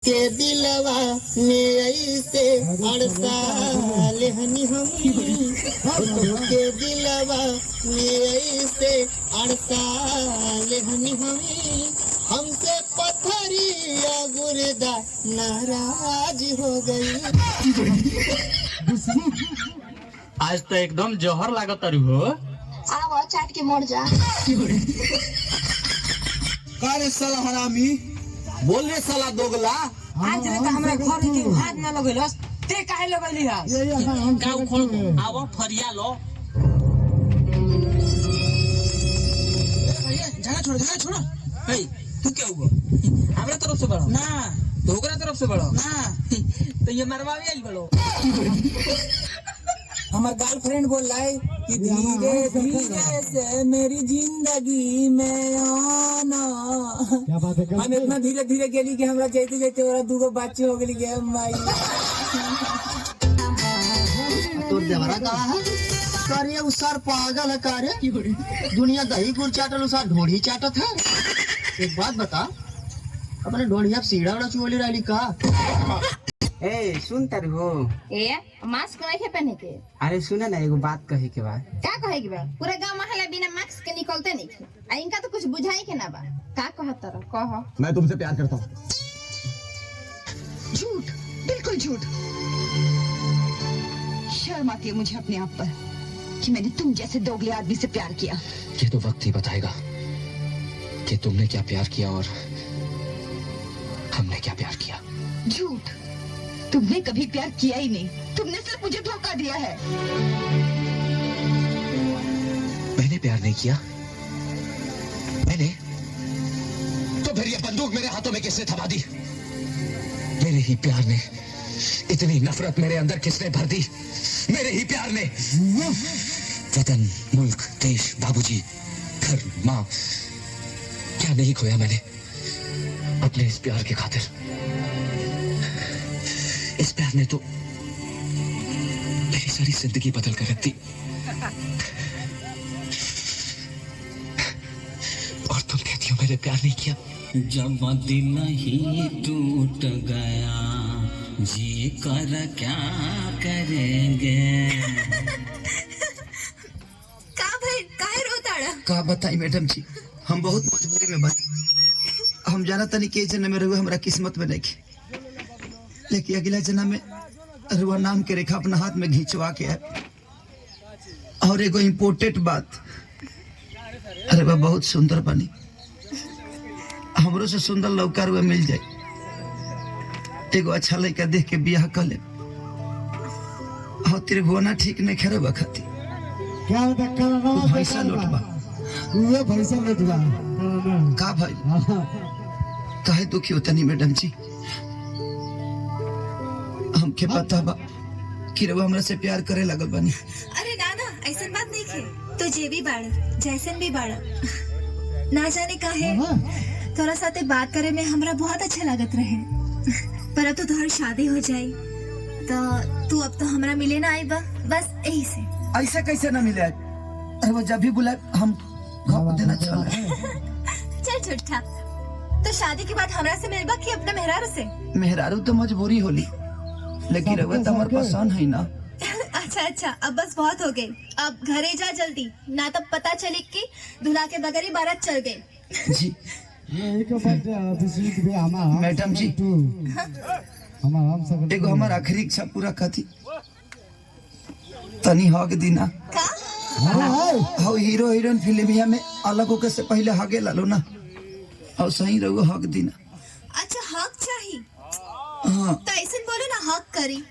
के दिलवा में ऐसे अड़साल हनी हम के दिलवा में ऐसे अड़साल हनी हम हमसे पत्थरिया गुर्दा नाराज हो गई। आज तो एकदम जौहर लागत तारू हो। आओ चाट के मर जा। कारे साला हरामी बोल रे साला दोगला। आज रे त हमरा घर के हाथ न लगैलस ते काहे लगैली हस? गाँव खोल आवो फरिया लो। झगड़ा छोड़ हे तू क्या हुआ? हमरा तरफ से बढ़ो ना ढोकरा तरफ से बढ़ो ना तो ये मरवावे आई बड़ो। हमार गर्लफ्रेंड बोल रहा है कि धीरे धीरे से मेरी जिंदगी में आना। क्या बात है? हम इतना धीरे धीरे गेली कि हमरा जाते जाते ओरा दूगो बच्चे हो गेली के माई। तोर देवरा कहा है कार्य उसार पागल है कार्य दुनिया दही गुड़ चाटल उसार ढोड़ी चाटत है। एक बात बता अपने ढोड़िया सीढ़ा उड़ा चुवली रहली का? ए सुन तर हो ए मास्क नहीं है पहने के। अरे सुना ना एगो बात कहे के बा। का कहे के बा? पूरा गांव महला बिना मास्क के निकलते नहीं थे। आ इनका तो कुछ बुझाई के ना बा। का कहत तर कह। मैं तुमसे प्यार करता हूँ। झूठ, बिल्कुल झूठ। शर्म आती है मुझे अपने आप पर कि मैंने तुम जैसे दोगले आदमी से प्यार किया। ये तो वक्त ही बताएगा कि तुमने क्या प्यार किया और हमने क्या प्यार किया। झूठ, तुमने कभी प्यार किया ही नहीं। तुमने सिर्फ मुझे धोखा दिया है। मैंने प्यार नहीं किया। मैंने तो फिर ये बंदूक मेरे हाथों में किसने थमा दी? मेरे ही प्यार ने। इतनी नफरत मेरे अंदर किसने भर दी? मेरे ही प्यार ने। वतन, मुल्क, देश, बाबूजी, घर, माँ, क्या नहीं खोया मैंने अपने इस प्यार की खातिर। इस प्यार ने तो मेरी सारी जिंदगी बदल कर रख दी। और तुम कहती हो मैंने प्यार नहीं किया। जब दिल ही टूट गया जी कर क्या करेंगे। का भाई काहे रोताड़ा? का बताई मैडम जी हम बहुत मजबूरी में बानी। हम जाना तनी के जन्म में रहुआ हमरा किस्मत में नहीं लेकिन अगला जन्म में रुआ नाम के रेखा अपना हाथ में घिंचवा के है। और एगो इम्पोर्टेंट बात अरे वह बहुत सुंदर बनी। हमरो से सुंदर लौका रुआ मिल जाए एगो अच्छा लड़का देख के बियाह कर ले। और त्रिभुवना ठीक नहीं खेरे बखती क्या भैसा लौटबा पैसा लुटवा का भाई काहे दुखी होता नहीं मैडम जी? हमके पता बा कि रउआ हमरा से प्यार करे लगल बानी। अरे दादा ऐसा बात नहीं है। तो जे भी बाड़ा जैसन भी बाड़ा ना जाने काहे तोरा साथे बात करे में हमरा बहुत अच्छा लागत रहे। पर अब तो तोहर शादी हो जाई तो तू अब तो हमरा मिले ना आई बा बस यही से। ऐसा कैसे ना मिले? अरे वो जब भी बुलाए हम घाव देना चल। चल झूठा। तो शादी के बाद हमरा से मिलबा कि अपना मेहरारू से? मेहरारू तो मजबूरी होली लेकिन रउआ तो हमार पसंद है ना। अच्छा अब बस बहुत हो गई। अब घरे जा जल्दी ना तब पता चले कि दूल्हा के बगैर ही बारात चल गई। जी मैडम जी एगो हमार आखिरी इच्छा पूरा कथी तनी हक दीना। का? हाउ हीरो हीरोइन फिल्मिया में अलग होके से पहले हगे लालो ना और सही रहो हक दीना। अच्छा हक चाहिए हाँ तो ऐसे बोलो ना हक करी।